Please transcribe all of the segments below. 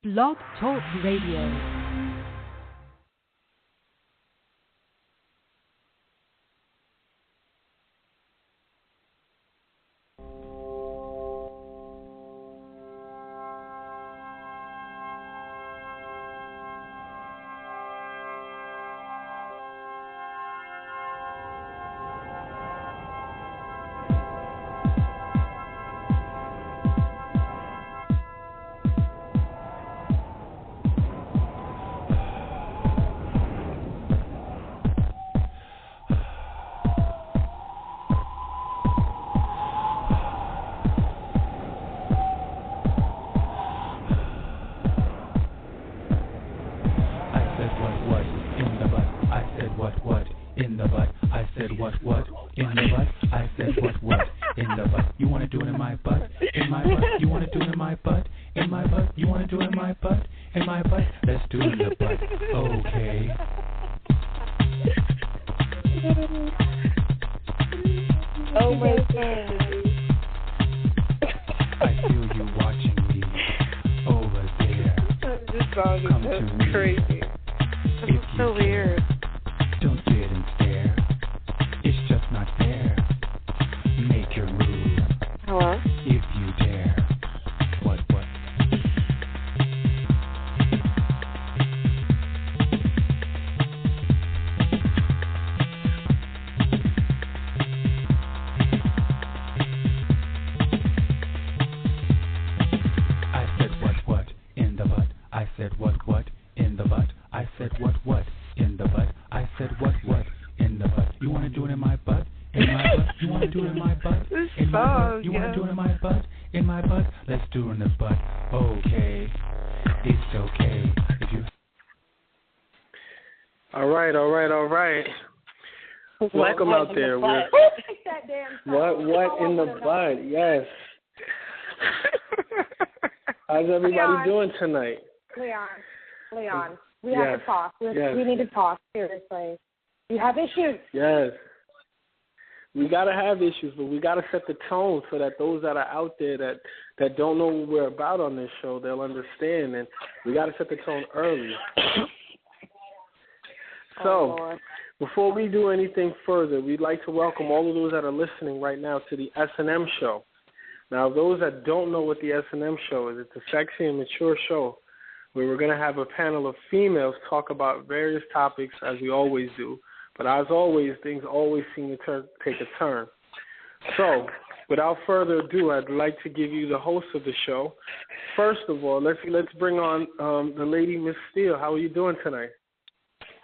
Blog Talk Radio. Welcome out there. What in the butt? Yes. How's everybody doing tonight? Leon, we have to talk. We need to talk, seriously. You have issues. Yes. We got to have issues, but we got to set the tone so that those that are out there that don't know what we're about on this show, they'll understand, and we got to set the tone early. So, before we do anything further, we'd like to welcome all of those that are listening right now to the S&M show. Now, those that don't know what the S&M show is, it's a sexy and mature show where we're going to have a panel of females talk about various topics, as we always do. But as always, things always seem to take a turn. So, without further ado, I'd like to give you the host of the show. First of all, let's bring on the lady, Miss Steele. How are you doing tonight?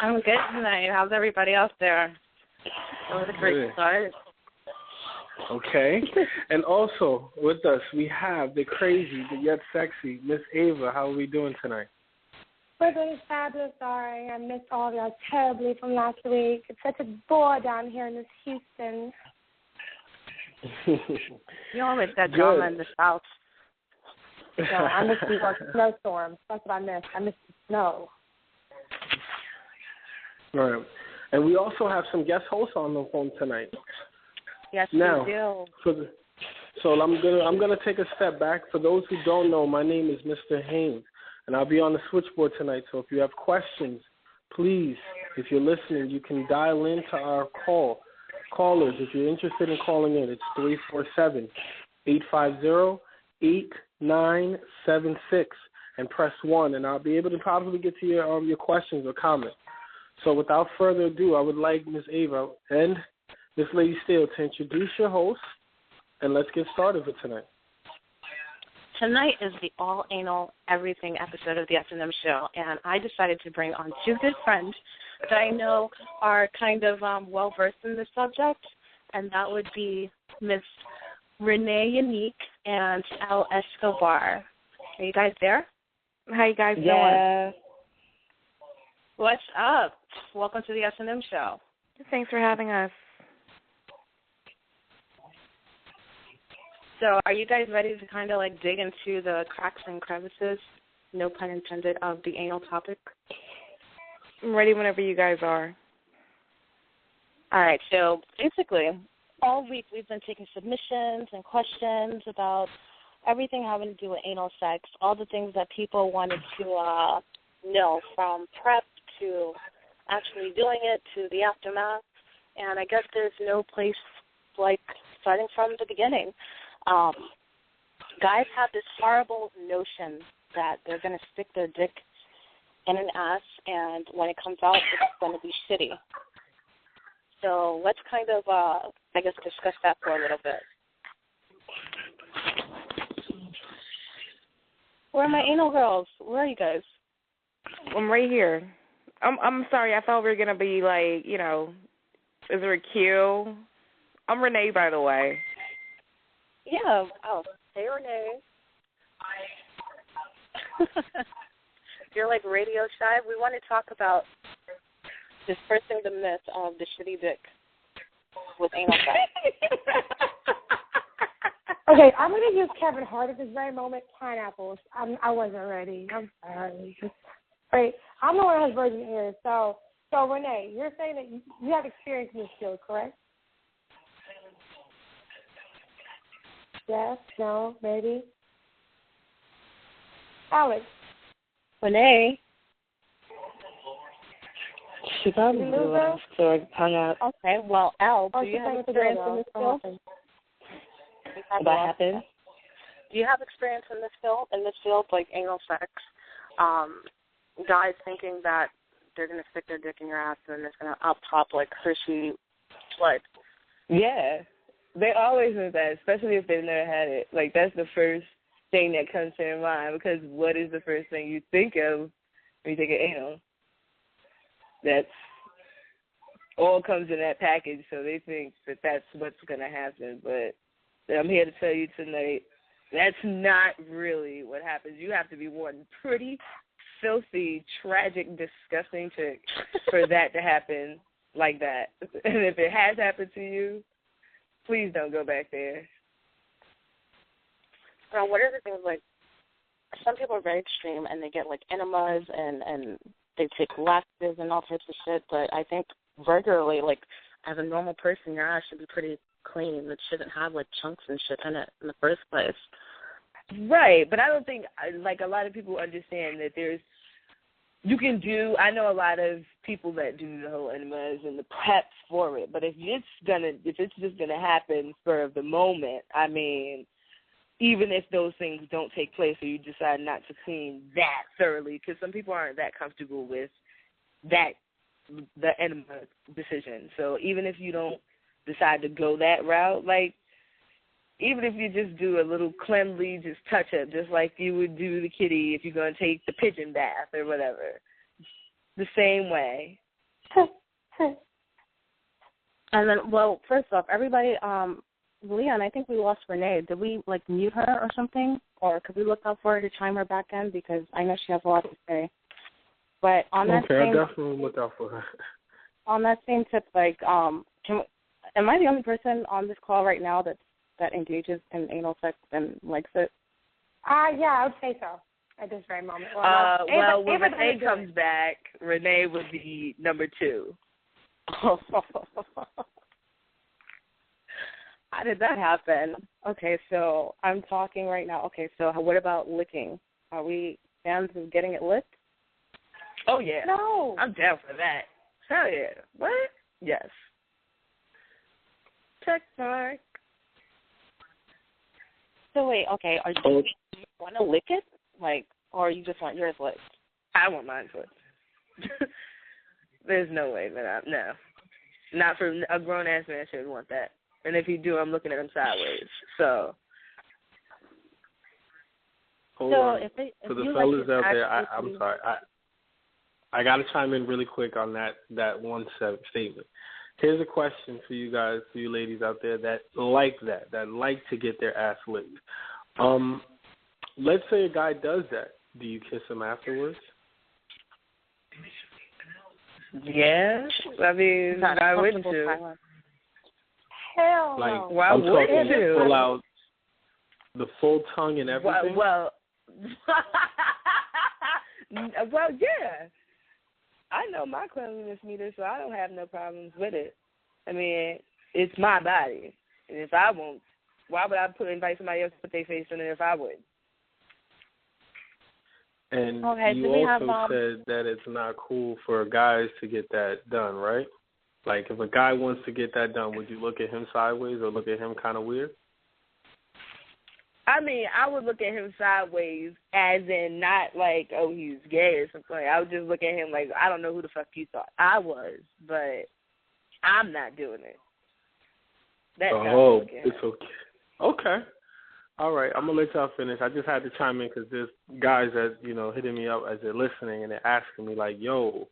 I'm good tonight. How's everybody else there? It was a great start. Okay. And also with us, we have the crazy but yet sexy Miss Ava. How are we doing tonight? We're doing fabulous. Sorry, I missed all of y'all terribly from last week. It's such a bore down here in this Houston. You always got drama in the South. So I missed the snowstorm. That's what I missed. I missed the snow. All right. And we also have some guest hosts on the phone tonight. Yes, now, we do. So I'm gonna take a step back. For those who don't know, my name is Mr. Haynes, and I'll be on the switchboard tonight. So if you have questions, please, if you're listening, you can dial into our callers. If you're interested in calling in, it's 347-850-8976 and press 1, and I'll be able to probably get to your questions or comments. So without further ado, I would like Ms. Ava and Ms. Lady Steele to introduce your host, and let's get started for tonight. Tonight is the all anal everything episode of the S&M show, and I decided to bring on two good friends that I know are kind of well-versed in this subject, and that would be Miss Rene Yanique and Elle Escobar. Are you guys there? How you guys doing? What's up? Welcome to the S&M show. Thanks for having us. So are you guys ready to kind of like dig into the cracks and crevices, no pun intended, of the anal topic? I'm ready whenever you guys are. All right, so basically all week we've been taking submissions and questions about everything having to do with anal sex, all the things that people wanted to know, from prep to actually doing it to the aftermath. And I guess there's no place like starting from the beginning. Guys have this horrible notion that they're going to stick their dick in an ass, and when it comes out, it's going to be shitty. So let's kind of, I guess, discuss that for a little bit. Where are my anal girls? Where are you guys? I'm right here. I'm sorry. I thought we were going to be like, you know, is there a queue? I'm Rene, by the way. Yeah. Oh, hey, Rene. You're like radio shy. We want to talk about dispersing the myth of the shitty dick with anal sex. Okay, I'm going to use Kevin Hart at this very moment. Pineapples. I wasn't ready. I'm sorry. Wait, I'm the one who has virgin ears. So Rene, you're saying that you have experience in this field, correct? Yes, no, maybe. Alex. Rene. She probably left, so I hung up. Okay, well, Elle, do you have experience in this field? What happened? Do you have experience in this field, like anal sex? Guys thinking that they're going to stick their dick in your ass and it's going to up top like Hershey blood. Yeah. They always do that, especially if they've never had it. Like, that's the first thing that comes to your mind, because what is the first thing you think of when you think of anal? That's all comes in that package, so they think that that's what's going to happen. But I'm here to tell you tonight, that's not really what happens. You have to be one pretty filthy, tragic, disgusting chick for that to happen like that. And if it has happened to you, please don't go back there. Now, what are the things, like, some people are very extreme and they get, like, enemas and they take laxatives and all types of shit, but I think regularly, like, as a normal person, your ass should be pretty clean. It shouldn't have, like, chunks and shit in it in the first place. Right, but I don't think, like, a lot of people understand that you can do, I know a lot of people that do the whole enemas and the preps for it, but if it's just gonna happen for the moment, I mean, even if those things don't take place or you decide not to clean that thoroughly, because some people aren't that comfortable with the enema decision. So even if you don't decide to go that route, like, even if you just do a little cleanly just touch-up, just like you would do the kitty if you're going to take the pigeon bath or whatever, the same way. And then, well, first off, everybody, Leon, I think we lost Rene. Did we, like, mute her or something? Or could we look out for her to chime her back in? Because I know she has a lot to say. But on that same... I'll definitely look out for her. On that same tip, like, am I the only person on this call right now that engages in anal sex and likes it? Yeah, I would say so at this very moment. Well, when Rene comes back, Rene would be number 2. How did that happen? Okay, so I'm talking right now. Okay, so what about licking? Are we fans of getting it licked? Oh, yeah. No. I'm down for that. Hell yeah. What? Yes. Check mark. So wait, okay, do you want to lick it? Like, or you just want yours licked? I want mine licked. There's no way that no. Not for a grown-ass man should want that. And if you do, I'm looking at him sideways. So. Hold on. For the fellas out there, I'm sorry. I got to chime in really quick on that one statement. Here's a question for you guys, for you ladies out there that like to get their ass licked. Let's say a guy does that. Do you kiss him afterwards? Yeah. I mean, why wouldn't you? Hell like, no. Why I'm wouldn't talking you? pull out the full tongue and everything? Well, yeah. I know my cleanliness meter, so I don't have no problems with it. I mean, it's my body. And if I want Why would I invite somebody else to put their face in it if I would? And okay, you also said that it's not cool for guys to get that done, right? Like, if a guy wants to get that done, would you look at him sideways or look at him kind of weird? I mean, I would look at him sideways, as in not like, oh, he's gay or something. I would just look at him like, I don't know who the fuck you thought I was, but I'm not doing it. That's how it's okay. Okay. All right, I'm going to let y'all finish. I just had to chime in because there's guys that, hitting me up as they're listening and they're asking me like, yo,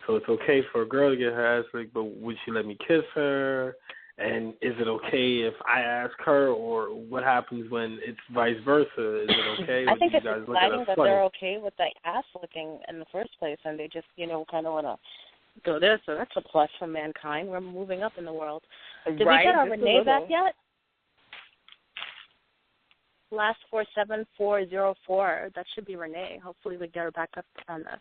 so it's okay for a girl to get her ass licked, but would she let me kiss her? And is it okay if I ask her, or what happens when it's vice versa? Is it okay? I think it's exciting that they're okay with the ass licking in the first place, and they just, kind of want to go there. So that's a plus for mankind. We're moving up in the world. Did we get our Rene back yet? Last 47404. That should be Rene. Hopefully we get her back up on this.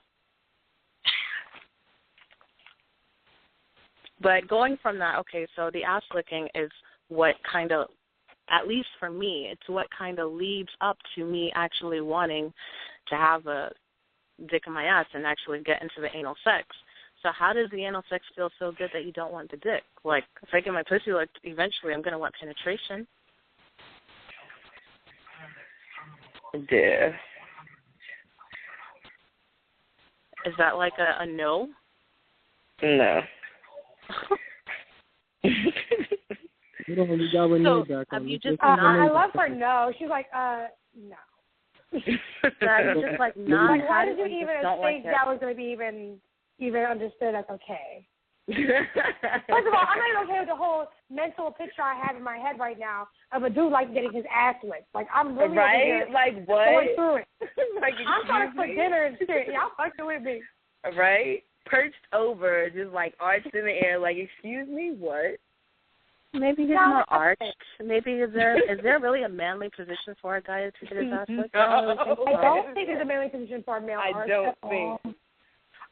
But going from that, okay, so the ass licking is what kind of, at least for me, it's what kind of leads up to me actually wanting to have a dick in my ass and actually get into the anal sex. So how does the anal sex feel so good that you don't want the dick? Like, if I get my pussy licked, eventually I'm going to want penetration. Yeah. Is that like a no? No. You got Rene back on. Have you just I love her no. She's like, no. That's just like not. Like, why did you even think that was going to be even understood as okay? First of all, I'm not even okay with the whole mental picture I have in my head right now of a dude like getting his ass licked. Like, I'm really like what? Going through it. Like, I'm trying to cook dinner and shit. Y'all fucking with me. Right? Perched over, just like arched in the air, like, excuse me, what? Maybe he's more arched. Maybe is there really a manly position for a guy to get his ass licked? I don't think there's a manly position for a male. I don't think.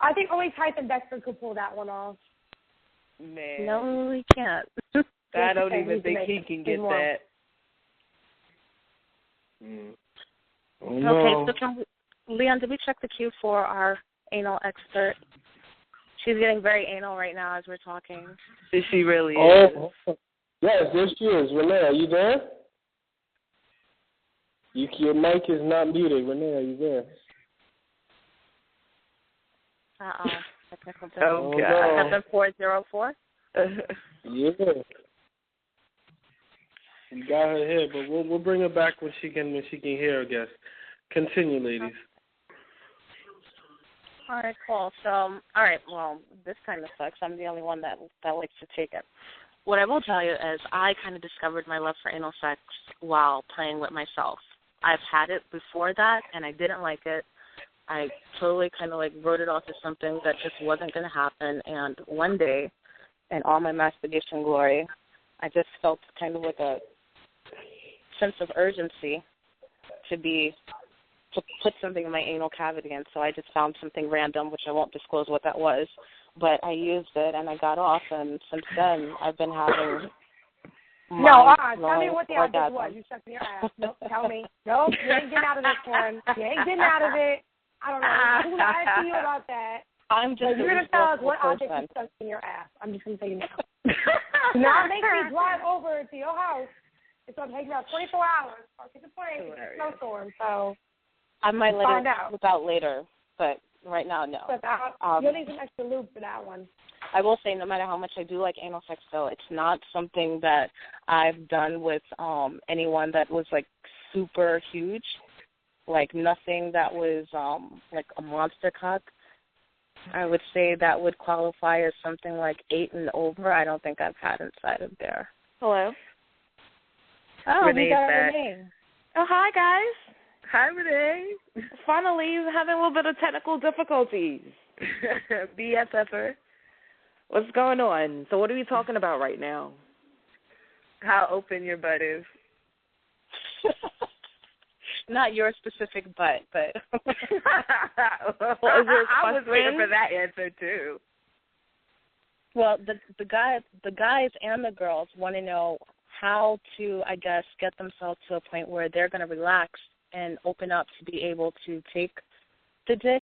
I think only Tyson Beckford could pull that one off. Man. No, he can't. I don't even think he can get that. Okay, so Leon, did we check the queue for our anal expert? She's getting very anal right now as we're talking. She really is. Yes, there she is. Rene, are you there? Your mic is not muted. Rene, are you there? Technical Oh, God. 7404? Yeah. We got her here, but we'll bring her back when she can hear, I guess. Continue, ladies. All right, cool. So, all right, well, this kind of sucks. I'm the only one that likes to take it. What I will tell you is I kind of discovered my love for anal sex while playing with myself. I've had it before that, and I didn't like it. I totally kind of like wrote it off as something that just wasn't going to happen. And one day, in all my masturbation glory, I just felt kind of like a sense of urgency to put something in my anal cavity. And so I just found something random, which I won't disclose what that was. But I used it, and I got off. And since then, I've been having tell me what the object was. You stuck in your ass. Nope, tell me. Nope, you ain't getting out of this one. You ain't getting out of it. I don't know. I'm going to ask you about that. You're going to tell us what object you stuck in your ass. I'm just going to tell you now. Now make me drive over to your house. It's going to take me about 24 hours. I'll take a plane. It's a snowstorm, so I might let it slip out later, but right now, no. You'll need some extra lube for that one. I will say, no matter how much I do like anal sex, though, it's not something that I've done with anyone that was, like, super huge. Like, nothing that was, like, a monster cock. I would say that would qualify as something like 8 and over. I don't think I've had inside of there. Hello. Oh, Renee's we got back. Rene. Oh, hi, guys. Hi, Rene. Finally, having a little bit of technical difficulties. BFFer. What's going on? So what are we talking about right now? How open your butt is. Not your specific butt, but well, I was waiting for that answer too. Well, the guys and the girls want to know how to, I guess, get themselves to a point where they're going to relax and open up to be able to take the dick